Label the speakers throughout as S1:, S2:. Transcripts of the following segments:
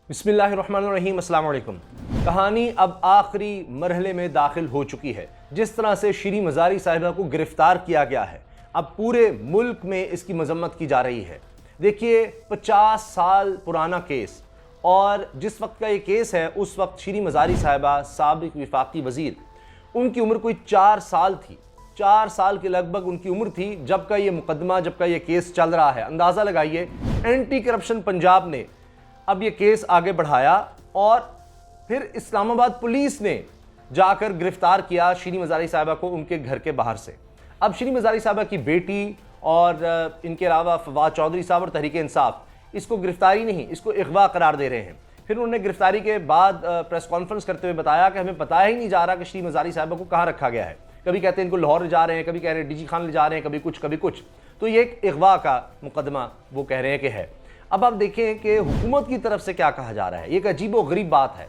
S1: बिस्मिल्लाहिर्रहमानिर्रहीम, अस्सलाम वालेकुम। कहानी अब आखिरी मरहले में दाखिल हो चुकी है। जिस तरह से शीरी मज़ारी साहिबा को गिरफ़्तार किया गया है, अब पूरे मुल्क में इसकी मजम्मत की जा रही है। देखिए, 50 साल पुराना केस, और जिस वक्त का ये केस है उस वक्त शीरी मज़ारी साहिबा साबिक़ विफाक़ी वज़ीर, उनकी उम्र कोई 4 साल थी। 4 साल के लगभग उनकी उम्र थी जब का ये मुकदमा, जब का ये केस चल रहा है। अंदाज़ा लगाइए, एंटी करप्शन पंजाब ने अब ये केस आगे बढ़ाया और फिर इस्लामाबाद पुलिस ने जाकर गिरफ्तार किया शीरी मज़ारी साहिबा को उनके घर के बाहर से। अब शीरी मज़ारी साहिबा की बेटी और इनके अलावा फवाद चौधरी साहब और तहरीक इंसाफ इसको गिरफ्तारी नहीं, इसको अगवा करार दे रहे हैं। फिर उन्होंने गिरफ्तारी के बाद प्रेस कॉन्फ्रेंस करते हुए बताया कि हमें बताया ही नहीं जा रहा कि शीरी मज़ारी साहिबा को कहाँ रखा गया है। कभी कहते हैं इनको लाहौर ले जा रहे हैं, कभी कह रहे हैं डीजी खान ले जा रहे हैं, कभी कुछ। तो ये एक अगवा का मुकदमा वो कह रहे हैं कि है। अब आप देखें कि हुकूमत की तरफ से क्या कहा जा रहा है। ये एक अजीब व गरीब बात है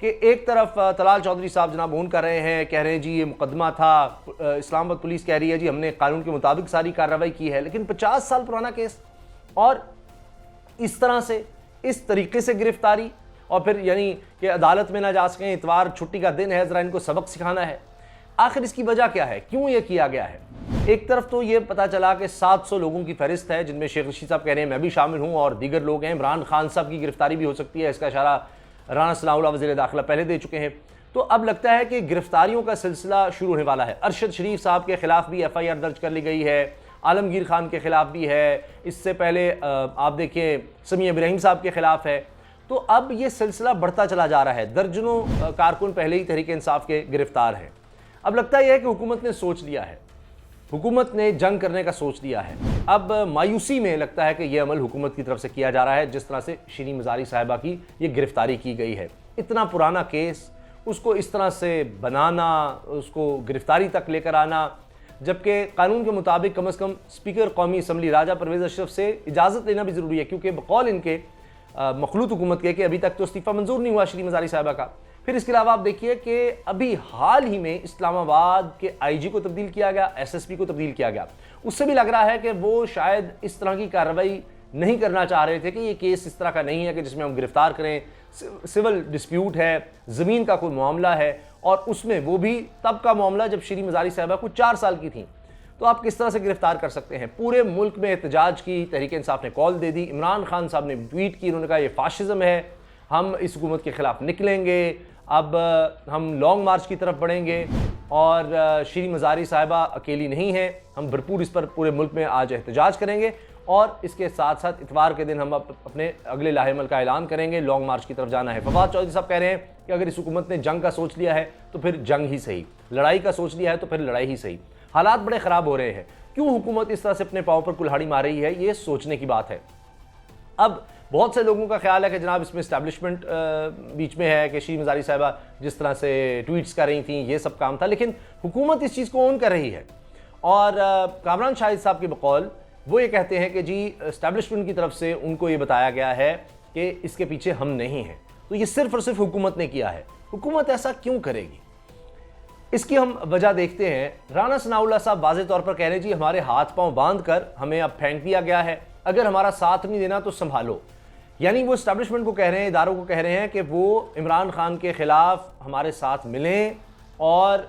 S1: कि एक तरफ तलाल चौधरी साहब जनाब ऊन कर रहे हैं, कह रहे हैं जी ये मुकदमा था, इस्लामाबाद पुलिस कह रही है जी हमने कानून के मुताबिक सारी कार्रवाई की है, लेकिन 50 साल पुराना केस और इस तरह से, इस तरीके से गिरफ्तारी, और फिर यानी कि अदालत में ना जा सकें, इतवार छुट्टी का दिन है, ज़रा इनको सबक सिखाना है। आखिर इसकी वजह क्या है, क्यों ये किया गया है? एक तरफ तो ये पता चला कि 700 लोगों की फहरिस्त है जिनमें शेख रशीद साहब कह रहे हैं मैं भी शामिल हूँ और दीगर लोग हैं। इमरान खान साहब की गिरफ्तारी भी हो सकती है, इसका इशारा राना सनाउल्लाह वज़ीर दाखिला पहले दे चुके हैं। तो अब लगता है कि गिरफ्तारियों का सिलसिला शुरू होने वाला है। अरशद शरीफ साहब के खिलाफ भी FIR दर्ज कर ली गई है, आलमगीर खान के खिलाफ भी है, इससे पहले आप देखिए समी इब्राहिम साहब के खिलाफ है। तो अब ये सिलसिला बढ़ता चला जा रहा है। दर्जनों कारकुन पहले ही तहरीक इंसाफ के गिरफ्तार हैं। अब लगता यह है कि हुकूमत ने सोच लिया है, हुकूमत ने जंग करने का सोच लिया है। अब मायूसी में लगता है कि यह अमल हुकूमत की तरफ से किया जा रहा है, जिस तरह से शीरी मज़ारी साहिबा की ये गिरफ्तारी की गई है। इतना पुराना केस, उसको इस तरह से बनाना, उसको गिरफ्तारी तक लेकर आना, जबकि कानून के मुताबिक कम अज़ कम स्पीकर कौमी असम्बली राजा परवेज़ अशरफ से इजाज़त लेना भी ज़रूरी है, क्योंकि बकौल इनके मखलूत हुकूमत के कि अभी तक तो इस्तीफ़ा मंजूर नहीं हुआ शीरी मज़ारी साहिबा का। फिर इसके अलावा आप देखिए कि अभी हाल ही में इस्लामाबाद के IG को तब्दील किया गया, SSP को तब्दील किया गया। उससे भी लग रहा है कि वो शायद इस तरह की कार्रवाई नहीं करना चाह रहे थे कि ये केस इस तरह का नहीं है कि जिसमें हम गिरफ्तार करें। सिविल डिस्प्यूट है, ज़मीन का कोई मामला है, और उसमें वो भी तब का मामला जब शीरी मज़ारी साहिबा को 4 साल की थी। तो आप किस तरह से गिरफ्तार कर सकते हैं? पूरे मुल्क में एहतजाज की तहरीक इंसाफ ने कॉल दे दी। इमरान खान साहब ने ट्वीट की, उन्होंने कहा ये फाशिज़म है, हम इस हुकूमत के ख़िलाफ़ निकलेंगे, अब हम लॉन्ग मार्च की तरफ बढ़ेंगे, और शीरी मज़ारी साहिबा अकेली नहीं है, हम भरपूर इस पर पूरे मुल्क में आज एहतजाज करेंगे, और इसके साथ साथ इतवार के दिन हम अपने अगले लाहेमल का ऐलान करेंगे, लॉन्ग मार्च की तरफ जाना है। फवाद चौधरी साहब कह रहे हैं कि अगर इस हुकूमत ने जंग का सोच लिया है तो फिर जंग ही सही, लड़ाई का सोच लिया है तो फिर लड़ाई ही सही। हालात बड़े ख़राब हो रहे हैं। क्यों हुकूमत इस तरह से अपने पाँव पर कुल्हाड़ी मार रही है, ये सोचने की बात है। अब बहुत से लोगों का ख्याल है कि जनाब इसमें इस्टेब्लिशमेंट बीच में है कि शीरी मज़ारी साहिबा जिस तरह से ट्वीट्स कर रही थी ये सब काम था, लेकिन हुकूमत इस चीज़ को ऑन कर रही है। और कामरान शाहिद साहब के बकौल वो ये कहते हैं कि जी इस्टेब्लिशमेंट की तरफ से उनको ये बताया गया है कि इसके पीछे हम नहीं हैं। तो ये सिर्फ और सिर्फ हुकूमत ने किया है। हुकूमत ऐसा क्यों करेगी, इसकी हम वजह देखते हैं। राना सनाउल्लाह साहब वाज़ेह तौर पर कह रहे हैं जी हमारे हाथ पाँव बांध कर हमें अब फेंक दिया गया है, अगर हमारा साथ नहीं देना तो संभालो। यानी वो इस्टेब्लिशमेंट को कह रहे हैं, इदारों को कह रहे हैं कि वो इमरान खान के ख़िलाफ़ हमारे साथ मिलें और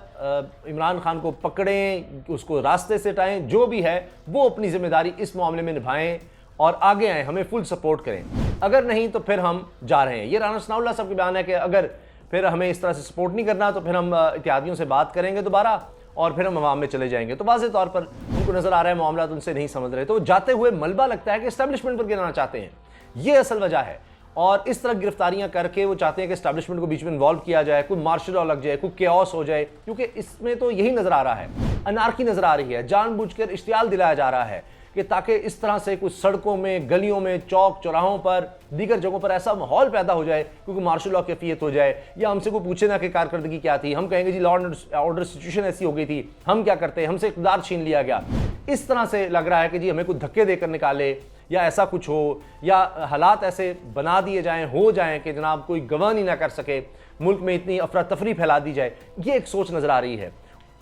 S1: इमरान खान को पकड़ें, उसको रास्ते से हटाएं, जो भी है वो अपनी ज़िम्मेदारी इस मामले में निभाएं और आगे आएँ, हमें फुल सपोर्ट करें। अगर नहीं तो फिर हम जा रहे हैं। ये राना सनाउल्लाह साहब के बयान है कि अगर फिर हमें इस तरह से सपोर्ट नहीं करना तो फिर हम इत्तेहादियों से बात करेंगे दोबारा और फिर हम अवाम में चले जाएंगे। तो वाज़ेह तौर पर उनको नज़र आ रहा है मामला तो उनसे नहीं समझ रहे, तो जाते हुए मलबा लगता है कि इस्टेब्लिशमेंट पर गिराना चाहते हैं। ये असल वजह है, और इस तरह गिरफ्तारियां करके वो चाहते हैं कि इस्टेब्लिशमेंट को बीच में इन्वॉल्व किया जाए, कोई मार्शल लॉ लग जाए, कोई केओस हो जाए, क्योंकि इसमें तो यही नज़र आ रहा है, अनार्की नज़र आ रही है। जानबूझकर इश्तियाल दिलाया जा रहा है कि ताकि इस तरह से कुछ सड़कों में, गलियों में, चौक चौराहों पर, दीगर जगहों पर ऐसा माहौल पैदा हो जाए क्योंकि मार्शल लॉ कैफियत हो जाए, या हमसे कोई पूछे ना कि कारकर्दगी क्या थी, हम कहेंगे जी लॉ एंड ऑर्डर सिचुएशन ऐसी हो गई थी, हम क्या करते हैं, हमसे इक़्तिदार छीन लिया गया। इस तरह से लग रहा है कि जी हमें कुछ धक्के देकर निकाले, या ऐसा कुछ हो, या हालात ऐसे बना दिए जाएं, हो जाएं कि जनाब कोई गवर्न ही ना कर सके, मुल्क में इतनी अफरा तफरी फैला दी जाए। ये एक सोच नज़र आ रही है।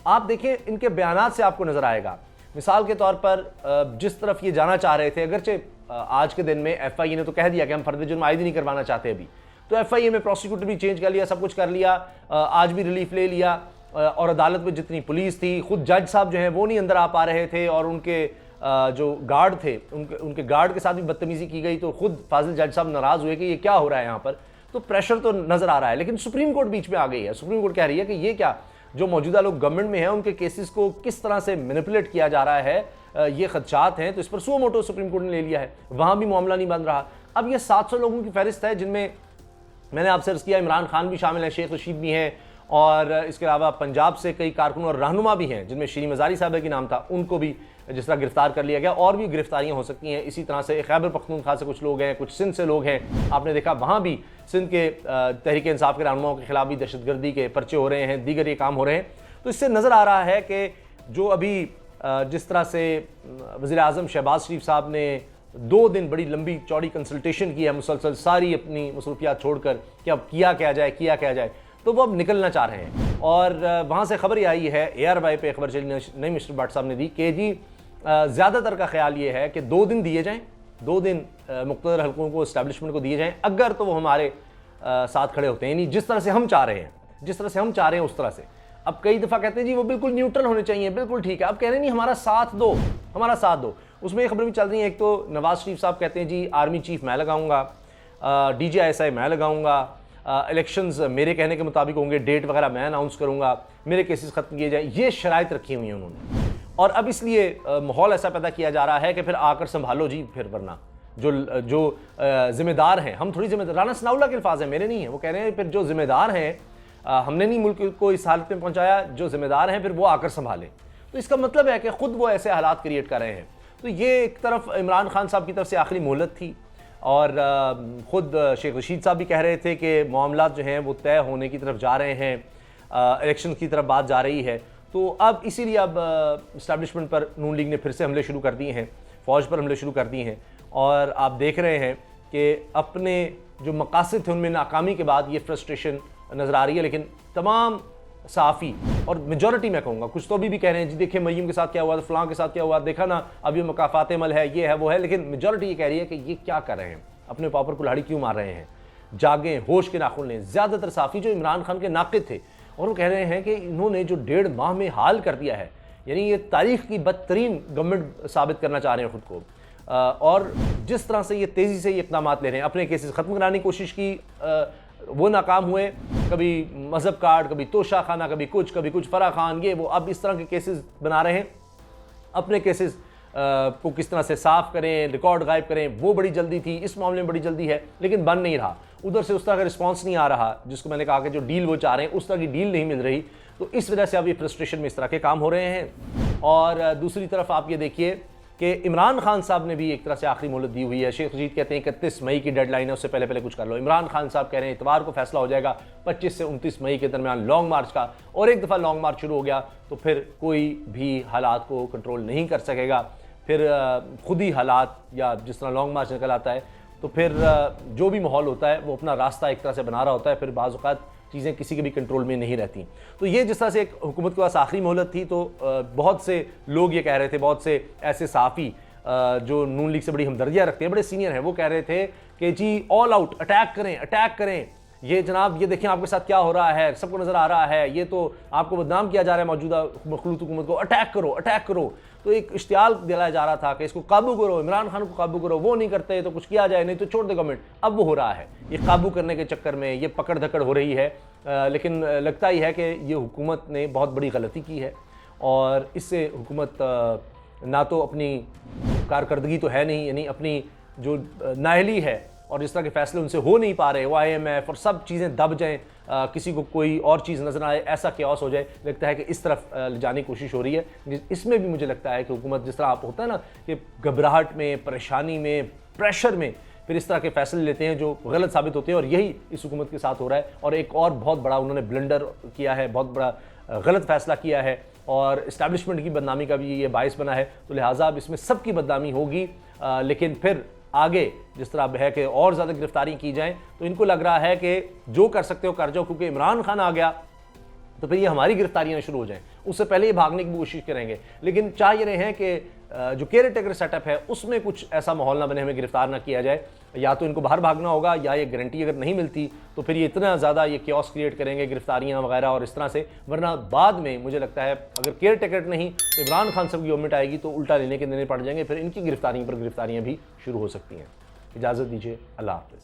S1: आप देखें इनके बयानात से आपको नज़र आएगा। मिसाल के तौर पर जिस तरफ ये जाना चाह रहे थे, अगरचे आज के दिन में FIA ने तो कह दिया कि हम फर्द जुर्म आयद नहीं करवाना चाहते अभी, तो FIA में प्रोसिक्यूटर भी चेंज कर लिया, सब कुछ कर लिया, आज भी रिलीफ ले लिया, और अदालत में जितनी पुलिस थी, खुद जज साहब जो हैं वो नहीं अंदर आ पा रहे थे, और उनके जो गार्ड थे उनके गार्ड के साथ भी बदतमीजी की गई, तो खुद फाजिल जज साहब नाराज हुए कि ये क्या हो रहा है यहाँ पर। तो प्रेशर तो नजर आ रहा है, लेकिन सुप्रीम कोर्ट बीच में आ गई है। सुप्रीम कोर्ट कह रही है कि ये क्या, जो मौजूदा लोग गवर्नमेंट में हैं उनके केसेस को किस तरह से मैनिपुलेट किया जा रहा है, ये खदशात हैं, तो इस पर सुओ मोटो सुप्रीम कोर्ट ने ले लिया है, वहां भी मामला नहीं बन रहा। अब ये 700 लोगों की फहरिस्त है, जिनमें मैंने आपसे अर्ज किया इमरान खान भी शामिल है, शेख रशीद भी हैं, और इसके अलावा पंजाब से कई कारकुन और रहनुमा भी हैं, जिनमें शीरी मज़ारी साहब की नाम था, उनको भी जिस तरह गिरफ्तार कर लिया गया, और भी गिरफ्तारियां हो सकती हैं। इसी तरह से खैबर पख्तूनख्वा से कुछ लोग हैं, कुछ सिंध से लोग हैं, आपने देखा वहाँ भी सिंध के तहरीक इंसाफ के रहनुमाओं के खिलाफ भी दहशतगर्दी के पर्चे हो रहे हैं, दीगर ये काम हो रहे हैं। तो इससे नज़र आ रहा है कि जो अभी जिस तरह से वज़ीर आज़म शहबाज शरीफ साहब ने 2 दिन बड़ी लंबी चौड़ी कंसल्टेशन की है, मुसलसल सारी अपनी मसरूफियात छोड़कर कि अब किया क्या जाए, तो वो अब निकलना चाह रहे हैं। और वहाँ से खबर ये आई है, ARY पे खबर चली, नई मिस्टर भट्ट साहब ने दी कि जी ज़्यादातर का ख्याल ये है कि 2 दिन दिए जाएँ, 2 दिन मुख्तलिफ हल्कों को, इस्टेब्लिशमेंट को दिए जाएँ, अगर तो वो हमारे साथ खड़े होते हैं, नहीं जिस तरह से हम चाह रहे हैं उस तरह से। अब कई दफ़ा कहते हैं जी वो बिल्कुल न्यूट्रल होने चाहिए, बिल्कुल ठीक है, अब कह रहे हैं नहीं हमारा साथ दो। उसमें ये खबर भी चल रही है, एक तो नवाज शरीफ साहब कहते हैं जी आर्मी चीफ मैं लगाऊंगा, DGI मैं लगाऊंगा, इलेक्शंस मेरे कहने के मुताबिक होंगे, डेट वगैरह मैं अनाउंस करूंगा, मेरे केसेस खत्म किए जाए, ये शराइत रखी हुई हैं उन्होंने। और अब इसलिए माहौल ऐसा पैदा किया जा रहा है कि फिर आकर संभालो जी, फिर वरना जो जिम्मेदार हैं, हम थोड़ी जिम्मेदार, राना सनाउल्लाह के अल्फाज हैं, मेरे नहीं है, वो कह रहे हैं फिर जो जिम्मेदार हैं, हमने नहीं मुल्क को इस हालत में पहुंचाया, जो जिम्मेदार हैं फिर वो आकर संभालें। तो इसका मतलब है कि खुद वो ऐसे हालात क्रिएट कर रहे हैं। तो ये एक तरफ इमरान खान साहब की तरफ से आखिरी मोहलत थी, और ख़ुद शेख रशीद साहब भी कह रहे थे कि मामलात जो हैं वो तय होने की तरफ जा रहे हैं, इलेक्शन की तरफ बात जा रही है। तो अब इसीलिए अब इस्टेब्लिशमेंट पर नून लीग ने फिर से हमले शुरू कर दिए हैं, फ़ौज पर हमले शुरू कर दिए हैं, और आप देख रहे हैं कि अपने जो मकासद थे उनमें नाकामी के बाद ये फ्रस्ट्रेशन नज़र आ रही है। लेकिन तमाम सहाफ़ी और मेजॉरिटी मैं कहूँगा, कुछ तो अभी भी कह रहे हैं जी देखिए मय्यम के साथ क्या हुआ, फ़लाँ के साथ क्या हुआ, देखा ना अब ये मकाफ़ात अमल है, ये है वो है, लेकिन मेजॉरिटी ये कह रही है कि ये क्या कर रहे हैं, अपने पाँव पर कुल्हाड़ी क्यों मार रहे हैं, जागें, होश के नाखुन लें। ज़्यादातर सहाफ़ी जो इमरान खान के नाक़िद थे, और वो कह रहे हैं कि इन्होंने जो 1.5 माह में हाल कर दिया है, यानी ये तारीख़ की बदतरीन गवर्नमेंट साबित करना चाह रहे हैं ख़ुद को, और जिस तरह से ये तेज़ी से ये इक़दाम ले रहे हैं, अपने केसेस ख़त्म कराने की कोशिश की, वो नाकाम हुए, कभी मजहब कार्ड, कभी तोशा खाना, कभी कुछ फरा खान, ये वो, अब इस तरह के केसेस बना रहे हैं। अपने केसेस को किस तरह से साफ़ करें, रिकॉर्ड गायब करें, वो बड़ी जल्दी थी, इस मामले में बड़ी जल्दी है, लेकिन बन नहीं रहा, उधर से उस तरह का रिस्पॉन्स नहीं आ रहा, जिसको मैंने कहा कि जो डील वो चाह रहे हैं उस तरह की डील नहीं मिल रही। तो इस वजह से अब ये फ्रस्ट्रेशन में इस तरह के काम हो रहे हैं। और दूसरी तरफ आप ये देखिए कि इमरान खान साहब ने भी एक तरह से आखिरी मोहलत दी हुई है। शेख रशीद कहते हैं 31 मई की डेडलाइन है, उससे पहले कुछ कर लो। इमरान खान साहब कह रहे हैं इतवार को फैसला हो जाएगा 25 से 29 मई के दरमियान लॉन्ग मार्च का, और एक दफ़ा लॉन्ग मार्च शुरू हो गया तो फिर कोई भी हालात को कंट्रोल नहीं कर सकेगा, फिर खुद ही हालात, या जिस तरह लॉन्ग मार्च निकल आता है तो फिर जो भी माहौल होता है वो अपना रास्ता एक तरह से बना रहा होता है, फिर बाज़ औक़ात चीज़ें किसी के भी कंट्रोल में नहीं रहती। तो ये जिस तरह से एक हुकूमत के पास आखिरी मोहलत थी, तो बहुत से लोग ये कह रहे थे, बहुत से ऐसे सहाफ़ी जो नून लीग से बड़ी हमदर्दियाँ रखते हैं, बड़े सीनियर हैं, वो कह रहे थे कि जी ऑल आउट अटैक करें, ये जनाब ये देखें आपके साथ क्या हो रहा है, सबको नज़र आ रहा है, ये तो आपको बदनाम किया जा रहा है मौजूदा मखलूत हुकूमत को, अटैक करो। तो एक इश्तियाल दिलाया जा रहा था कि इसको काबू करो, इमरान खान को काबू करो, वो नहीं करते तो कुछ किया जाए, नहीं तो छोड़ दे गवर्नमेंट। अब वो हो रहा है, ये काबू करने के चक्कर में ये पकड़ धकड़ हो रही है, लेकिन लगता ही है कि ये हुकूमत ने बहुत बड़ी गलती की है, और इससे हुकूमत ना तो अपनी कारकर्दगी तो है नहीं, यानी अपनी जो नाअहली है और जिस तरह के फैसले उनसे हो नहीं पा रहे, वो IMF और सब चीज़ें दब जाएं, किसी को कोई और चीज़ नज़र आए, ऐसा क्यास हो जाए, लगता है कि इस तरफ जाने की कोशिश हो रही है। इसमें भी मुझे लगता है कि हुकूमत जिस तरह आप होता है ना कि घबराहट में, परेशानी में, प्रेशर में फिर इस तरह के फैसले लेते हैं जो गलत साबित होते हैं, और यही इस हुकूमत के साथ हो रहा है। और एक और बहुत बड़ा उन्होंने ब्लंडर किया है, बहुत बड़ा गलत फैसला किया है, और इस्टेब्लिशमेंट की बदनामी का भी ये बायस बना है। तो लिहाजा अब इसमें सबकी बदनामी होगी, लेकिन फिर आगे जिस तरह अब है कि और ज़्यादा गिरफ्तारी की जाए, तो इनको लग रहा है कि जो कर सकते हो कर जाओ, क्योंकि इमरान खान आ गया तो फिर ये हमारी गिरफ्तारियां शुरू हो जाएं, उससे पहले ये भागने की कोशिश करेंगे। लेकिन चाह ये रहे हैं कि जो केयर टेकर सेटअप है उसमें कुछ ऐसा माहौल ना बने, हमें गिरफ्तार ना किया जाए। या तो इनको बाहर भागना होगा, या ये गारंटी अगर नहीं मिलती तो फिर ये इतना ज़्यादा ये क्योस क्रिएट करेंगे, गिरफ्तारियां वगैरह और इस तरह से, वरना बाद में मुझे लगता है अगर केयर टेकर नहीं तो इमरान खान साहब की गवर्नमेंट आएगी तो उल्टा लेने के देने पड़ जाएंगे, फिर इनकी गिरफ्तारियां पर गिरफ्तारियां भी शुरू हो सकती हैं। इजाज़त दीजिए, अल्लाह हाफ़िज़।